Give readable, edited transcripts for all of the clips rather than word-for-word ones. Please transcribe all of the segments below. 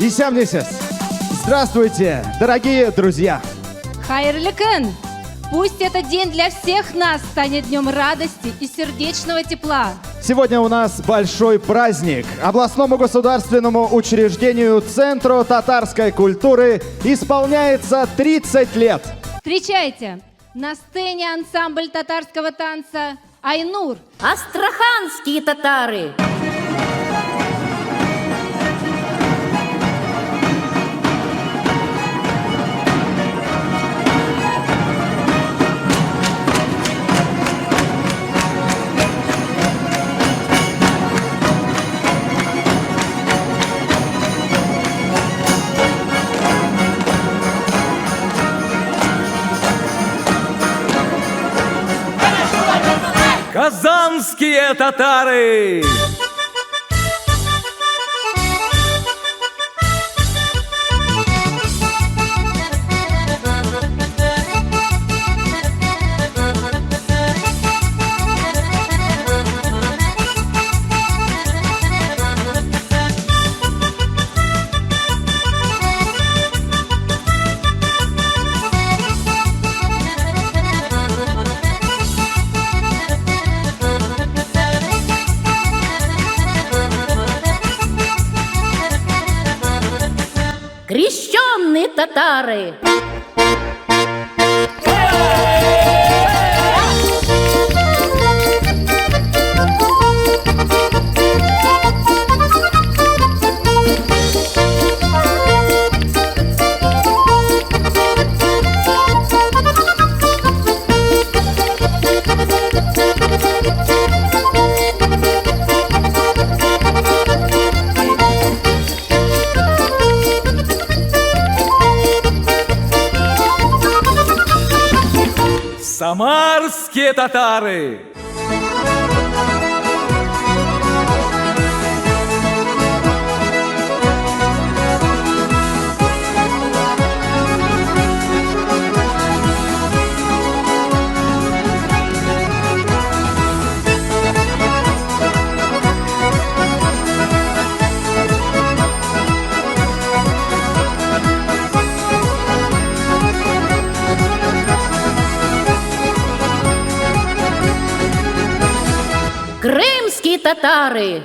Исямнисес. Здравствуйте, дорогие друзья. Хайырлы күн! Пусть этот день для всех нас станет днем радости и сердечного тепла. Сегодня у нас большой праздник. Областному государственному учреждению Центру татарской культуры исполняется 30 лет. Встречайте! На сцене ансамбль татарского танца «Айнур». Астраханские татары. Казанские татары! Крещенные татары. Самарские татары! Крымские татары.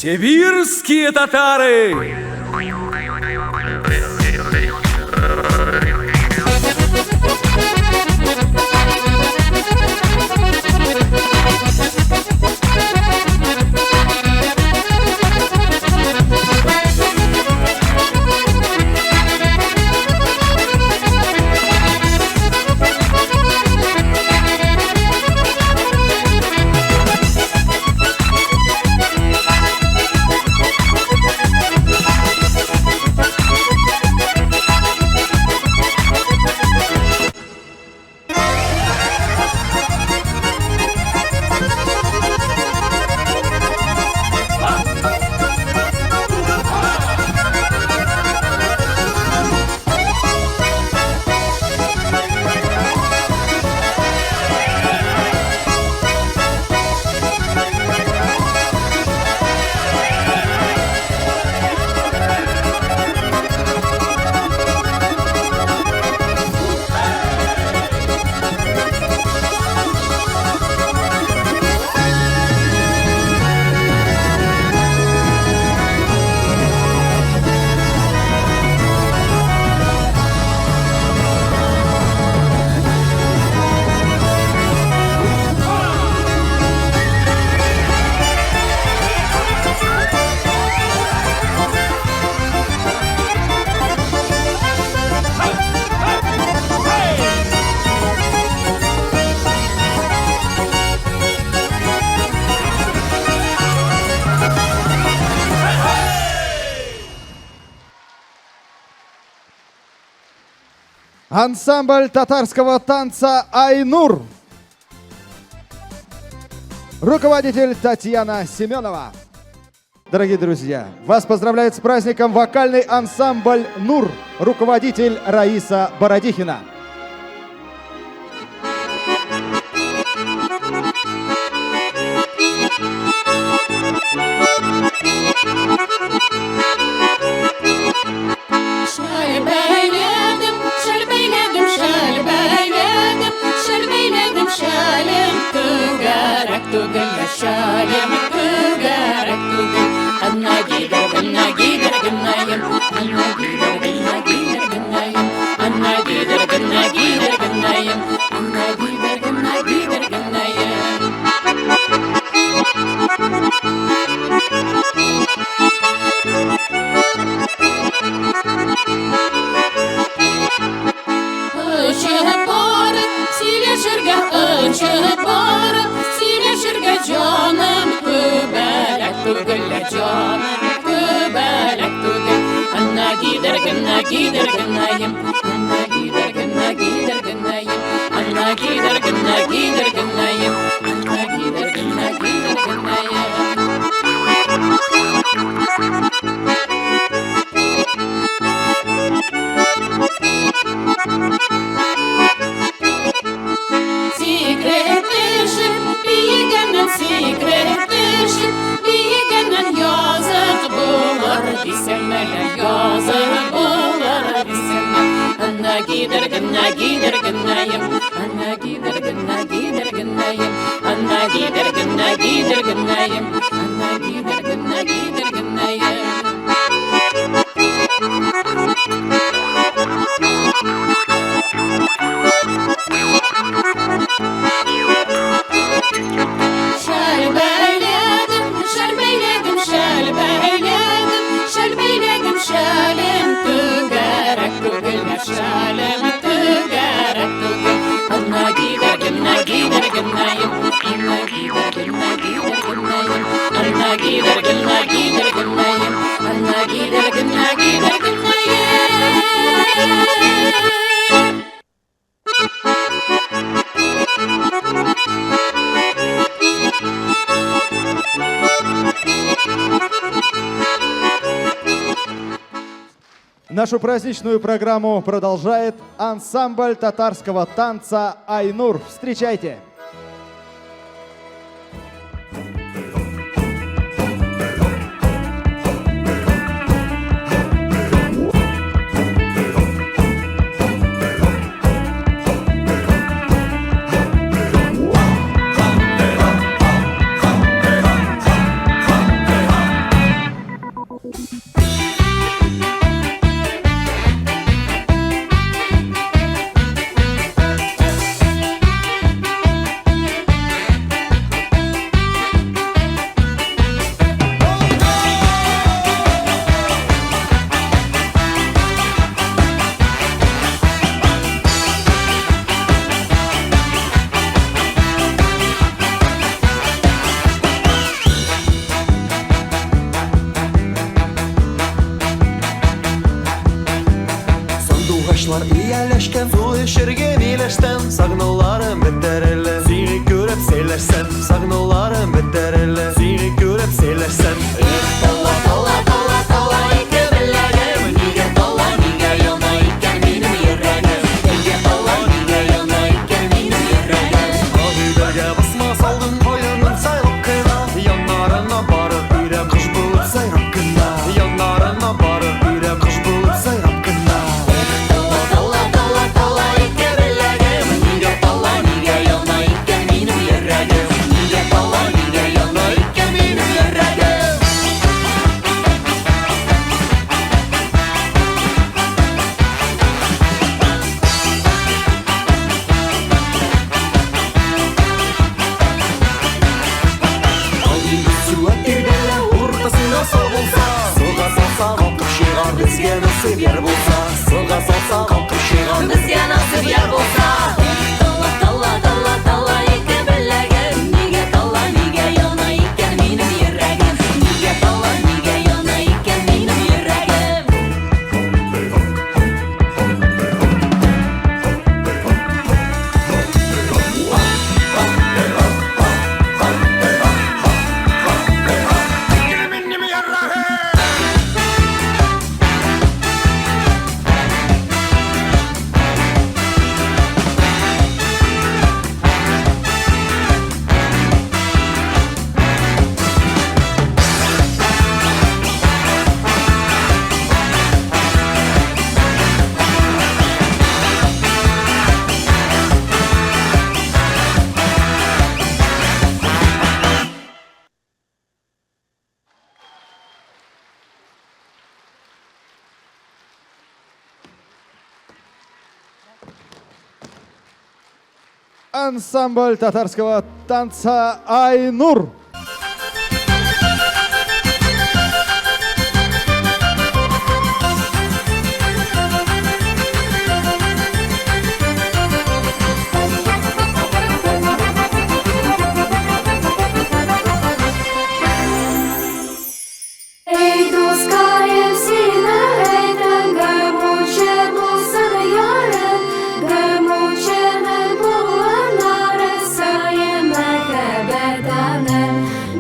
Сибирские татары! Ансамбль татарского танца «Айнур». Руководитель Татьяна Семенова. Дорогие друзья, вас поздравляет с праздником вокальный ансамбль «Нур», руководитель Раиса Бородихина. Şalbeyledim, şalbeyledim, şalbeyledim, şalbeyledim, şalim tügerek tügelle şalim tügerek tügel. Anna gider gınayım, anna gider gınayım, anna gider gınayım, anna gider gınayım. Çıkıp barıp sileşirge, çıkıp barıp sileşirge canım tübelek tügülle canım tübelek tügül. Anna gider gınayım, anna gider gınayım, anna gider gınayım, anna gider gınayım. Секретишим, бигенен секретишim, bigenen yazık bular bisemele yazık bular bisemele. Anna gider gınayım, anna gider gınayım, anna gider gınayım, anna gider gınayım. Şalbeyledim, şalbeyledim, şalbeyledim, şalbeyledim, şalim tügerek tügüller şalim tügerek tügül. Anna gider gınayım, anna gider gınayım, anna gider gınayım, anna gider gınayım. Нашу праздничную программу продолжает ансамбль татарского танца «Айнур». Встречайте! Iяләшкән су эшергә миләштән сагынуларым бетәр әле. Сине күреп сөйләшсәм, сагынуларым бетәр әле. Сине күреп сөйләшсәм. Талла талла талла талла ике беләгем, нигә талла нигә яна икән минем йөрәгем. Нигә талла нигә яна икән минем йөрәгем. Агыйдәгә басма салдым каенның сайлап кына, яннарына барып ирем кыш булып сайрап кына. Яннарына барып ирем кыш булып сайрап кына. Безгә насыйп яр булса, суга салса калкып чыгар. Безгә насыйп яр булса. Талла талла талла талла ике беләгем, нигә талла нигә яна икән минем йөрәгем. Нигә талла нигә яна икән минем йөрәгем. ансамбль татарского танца «Айнур». Ey do'stlarim seni aytdim, garmonchi bo'lsin yorim, garmonchini bo'g'inlari sayin mahabbatdanim,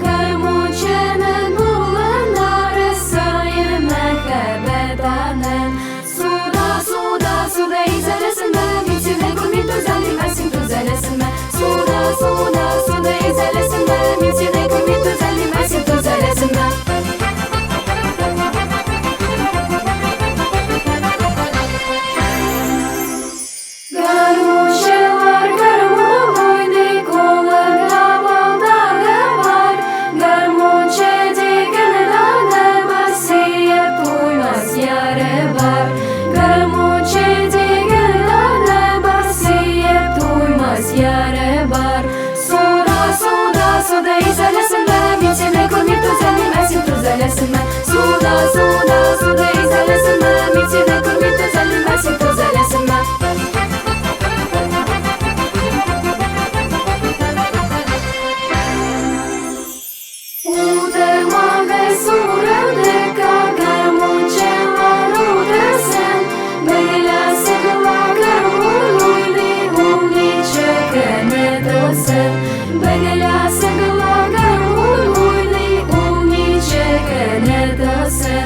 garmonchini bo'g'inlari sayin mahabbatdanim. Suvda, suvda, suvda izalasinmi, men seni ko'rmay tuzalmayman, sen tuzalasinmi? Suvda, suvda, suvda izalasinmi, men seni ko'rmay tuzalmayman, sen tuzalasinmi? Garmonchilar garmon o'ynay, qo'lida baldağı var. Garmonchi deganida basiyat to'ymas yari var. Garmonchi deganida basiyat to'ymas yari var. Suvda, suvda, suvda izalasinmi, men seni ko'rmay tuzalmayman, sen tuzalasinmi? Suvda, suvda, suvda izalasinmi, men seni ko'rmay tuzalmayman, sen tuzalasinmi? Udermag'ay suruvdeka garmonchilar udersin, bilasinlar garmon o'ynay, o'nglicha kanadasi. Bilasinlar garmon o'ynay, o'nglicha kanadasi.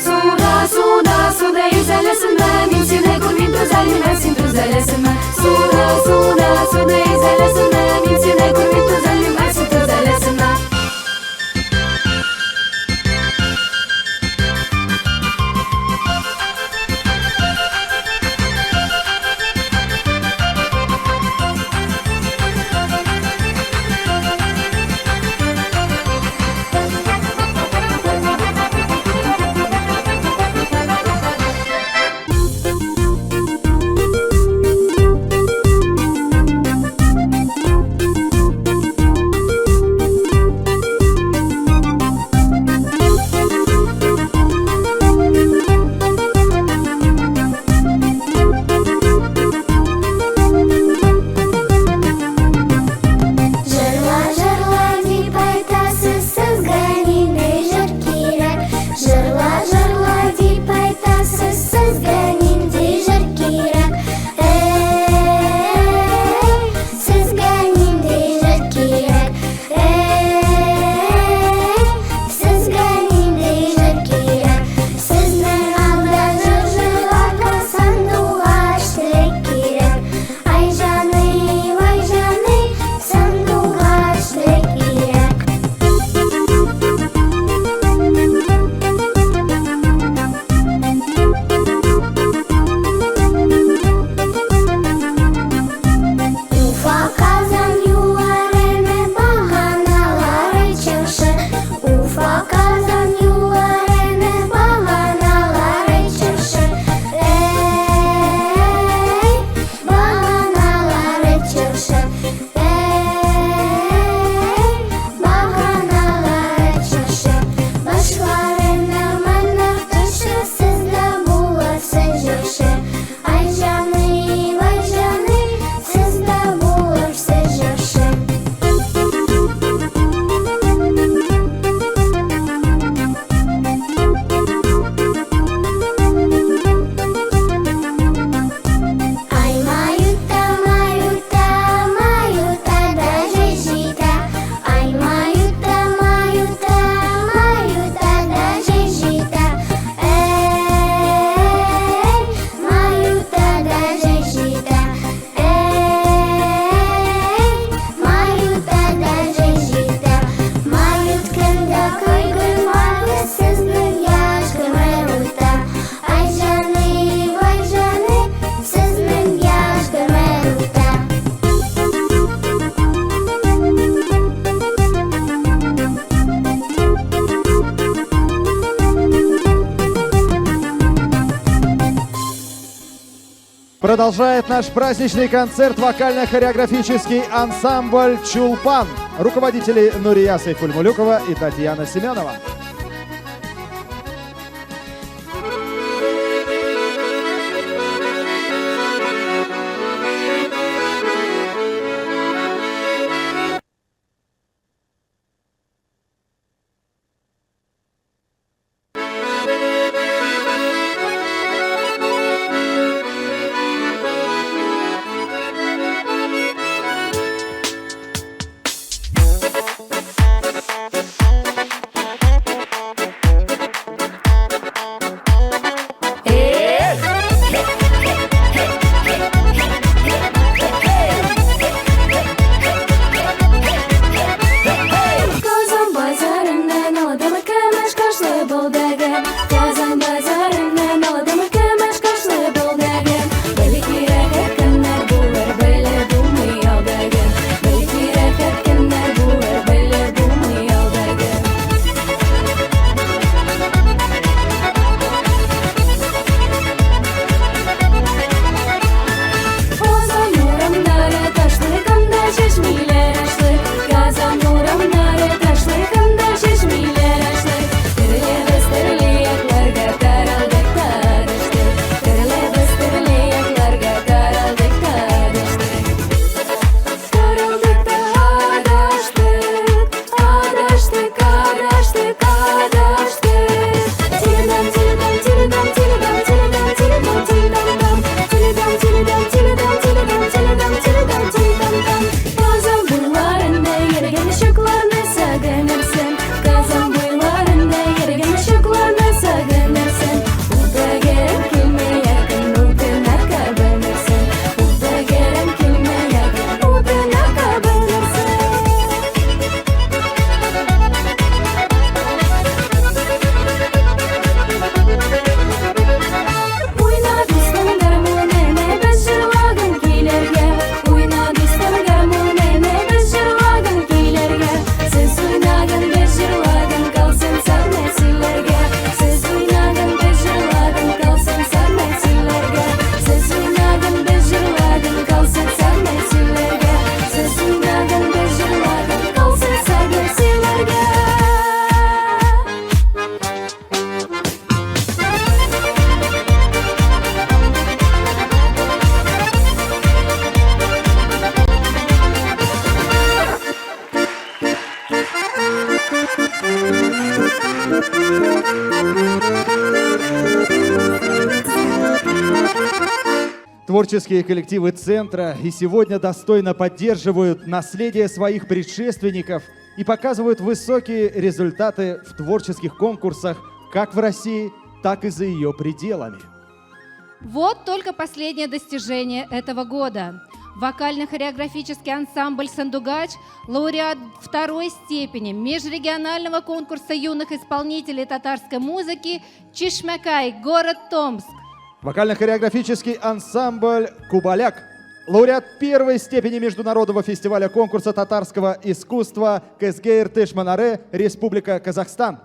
Suvda, suvda, suvda izalasinmi, men seni ko'rmay tuzalmayman, sen tuzalasinmi? Suvda, suvda, suvda izalasinmi, men seni ko'rmay tuzalmayman, sen tuzalasinmi? Продолжает наш праздничный концерт вокально-хореографический ансамбль «Чулпан». Руководители Нурия Сайфульмулюкова и Татьяна Семенова. Творческие коллективы Центра и сегодня достойно поддерживают наследие своих предшественников и показывают высокие результаты в творческих конкурсах как в России, так и за ее пределами. Вот только последнее достижение этого года. Вокально-хореографический ансамбль «Сандугач», лауреат второй степени межрегионального конкурса юных исполнителей татарской музыки «Чишмякай», город Томск. Вокально-хореографический ансамбль «Кубаляк», лауреат первой степени международного фестиваля конкурса татарского искусства «Кезгейр-Тышманаре», Республика Казахстан.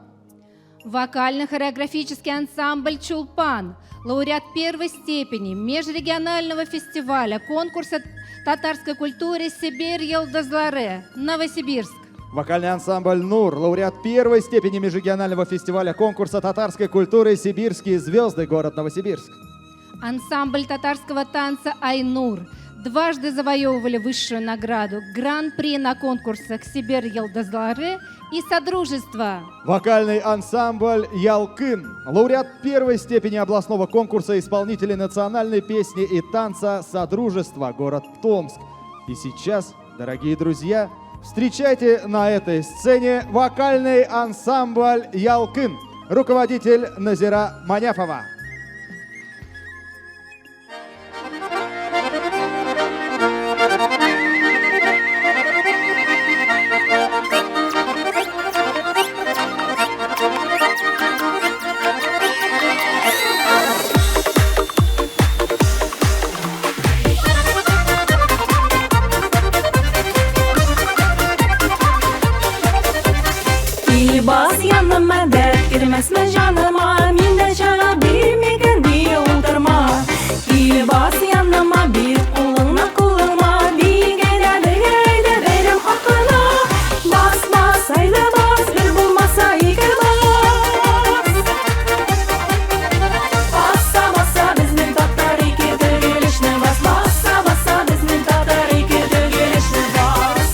Вокально-хореографический ансамбль «Чулпан», лауреат первой степени межрегионального фестиваля конкурса татарской культуры «Сибирь-Йылдызлары», Новосибирск. Вокальный ансамбль «Нур», лауреат первой степени межрегионального фестиваля конкурса татарской культуры «Сибирские звезды», город Новосибирск. Ансамбль татарского танца «Айнур» дважды завоевывали высшую награду Гран-при на конкурсах «Сибирь-Йылдызлары» и «Содружество». Вокальный ансамбль «Ялкын», лауреат первой степени областного конкурса исполнителей национальной песни и танца «Содружество», город Томск. И сейчас, дорогие друзья, встречайте на этой сцене вокальный ансамбль «Ялкын», руководитель Назира Маняфова. Bas yanıma dert girmesme canıma, minde çara bilmegen diye oturma. Киле бас yanıma bir Kulağına kulağıma bir Geyde verim hakkına Bas bas haydi bas Bir bulmasa iki bas Bassa bassa bizning tatar iki Tügülüşne bas Bassa bassa bizning tatar iki Tügülüşne bas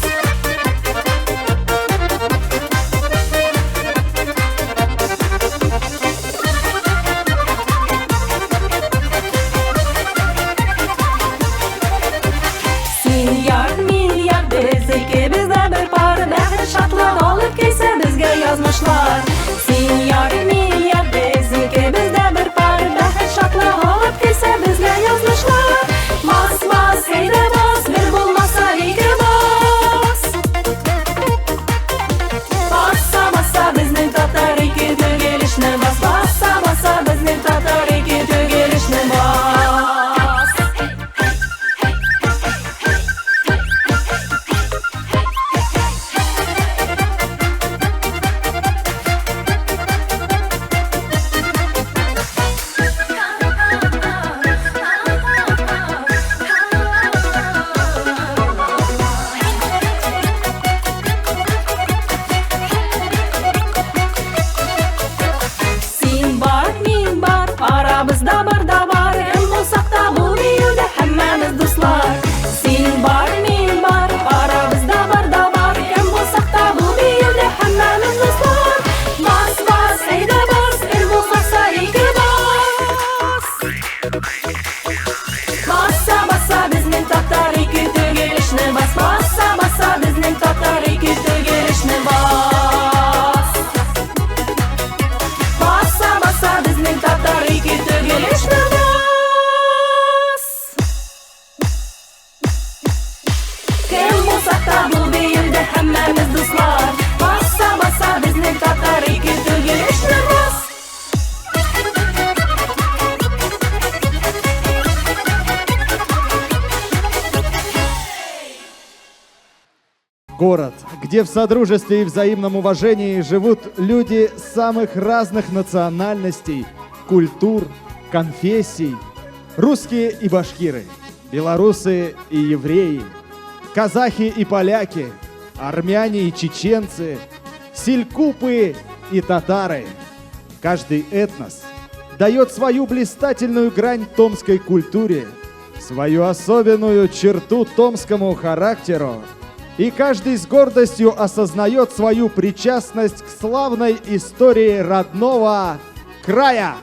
Milyar milyar biziki bizde bir par Behir şatlıq alıp keyse bizge yazmışlar Milyar milyar biziki bizde bir par Behir şatlıq alıp keyse bizge yazmışlar Bas bas heyde bas bir bulmasa iki bas Bassa bassa bizning tatar iki Tügülüşne bas Bassa bassa bizning tatar iki Tügülüşne bas Sin var, min var, aramızda bir da var Hem bulsak da bu değilde hemmemiz dostlar Sin var, min var, aramızda bir da var Hem bulsak da bu değilde hemmemiz dostlar Bas bas, heyde bas, el bulsaksa iki bas Bassa bassa bizning tatar iki Tügülüşne bas Bassa bassa bizning tatar iki Tügülüşne bas Bassa bassa bizning tatar iki Tügülüşne bas Kim bulsak da bu değilde hemmemiz dostlar Bassa bassa bizning tatar iki Tügülüşne bas Город, где в содружестве и взаимном уважении живут люди самых разных национальностей, культур, конфессий. Русские и башкиры, белорусы и евреи, казахи и поляки, армяне и чеченцы, селькупы и татары. Каждый этнос дает свою блистательную грань томской культуре, свою особенную черту томскому характеру, и каждый с гордостью осознает свою причастность к славной истории родного края.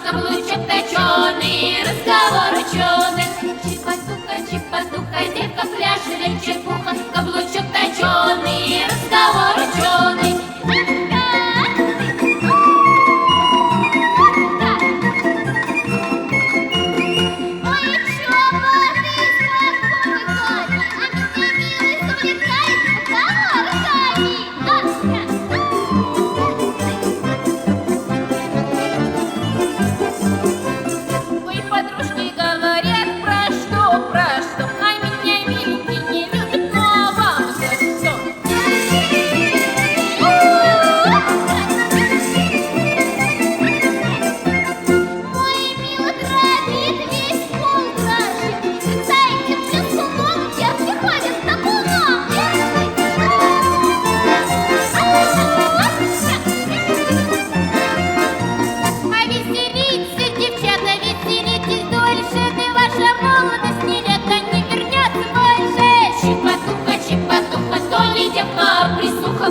каблучок точеный, разговор ученый. Чипа-тука, девка пляшет, чепуха, каблучок точеный, разговор ученый.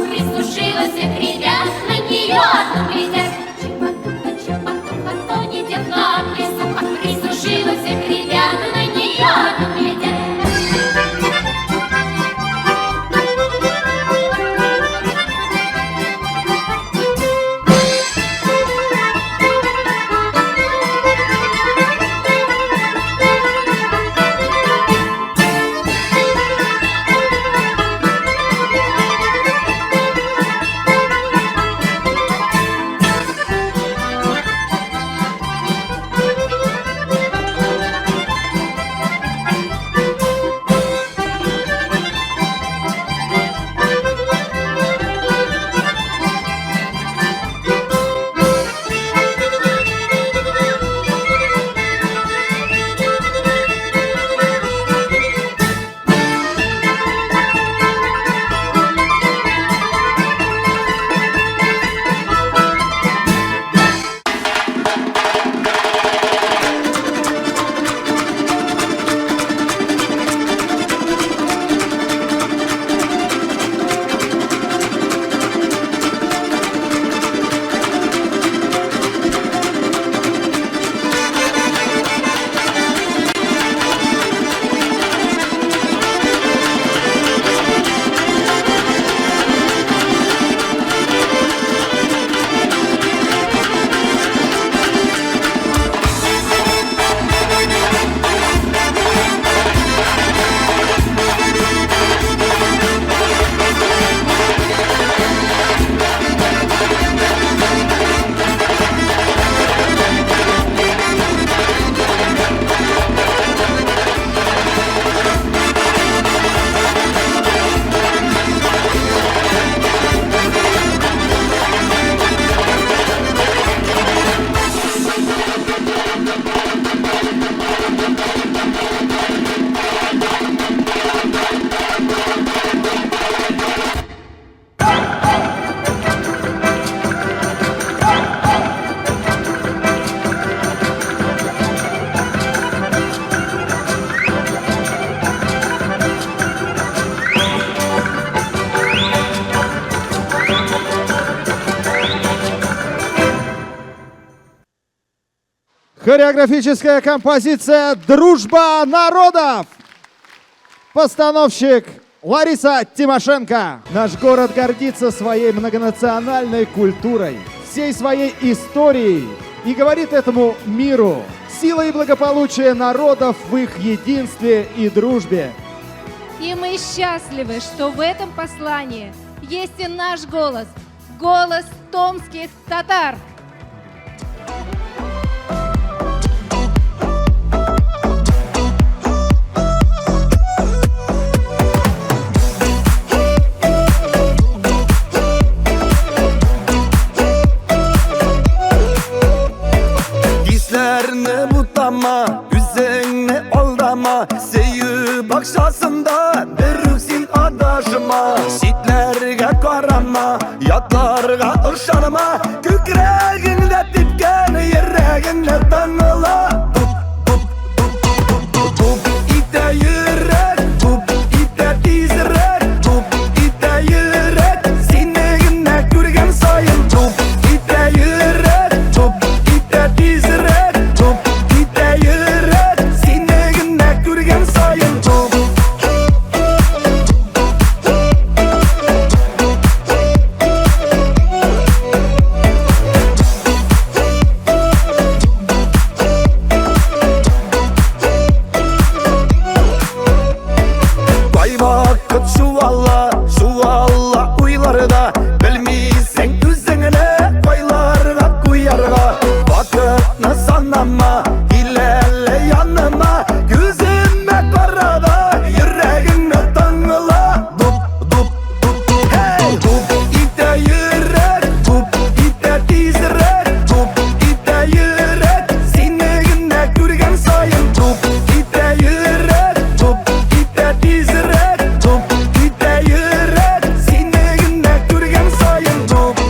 Присушилась и гребя, на нее одну глядят. Чипа-тука, то не девка, присушилась и гребя, на нее одну глядят. Хореографическая композиция «Дружба народов». Постановщик Лариса Тимошенко. Наш город гордится своей многонациональной культурой, всей своей историей и говорит этому миру: сила и благополучие народов в их единстве и дружбе. И мы счастливы, что в этом послании есть и наш голос, голос томских татар. Gizlerini butama, üzerine aldama. Seyir bakşasında berüksin adaşıma. Şitlerge karama, yatlarga ışanma. Kükreğinde titken, yerreğinde tanıla. Tup ite yürek, tup ite tizrek. Tup ite yürek, sineğine kürgen sayın. Tup ite yürek, tup ite tizrek. yanıma İlerle yanıma Gözüme karada Yüreğime tanrıla Dup dup dup dup Hey dup ite yürek Dup ite tizrek Dup ite yürek Seni günde görgen sayın Dup ite yürek Dup ite tizrek Dup ite yürek Seni günde görgen sayın Dup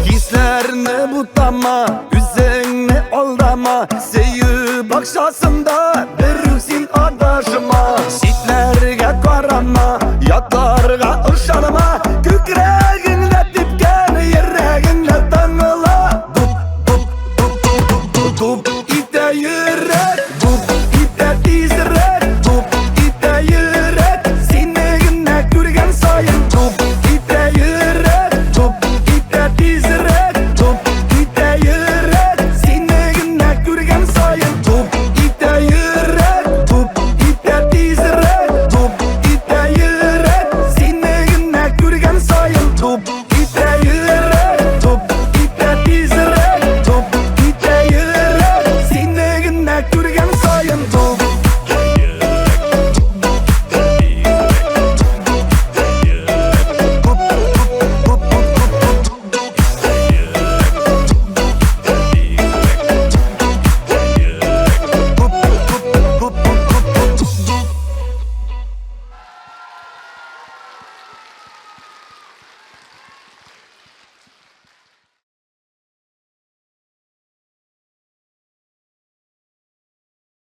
Hislerini butama Üzerine aldama Seyü bakşasında Verirsin adaşıma Şitlerge karama Yatarga ışanıma Kükreğinle dipken Yüreğinle tanıla Dup dup dup dup dup Dup ite yürek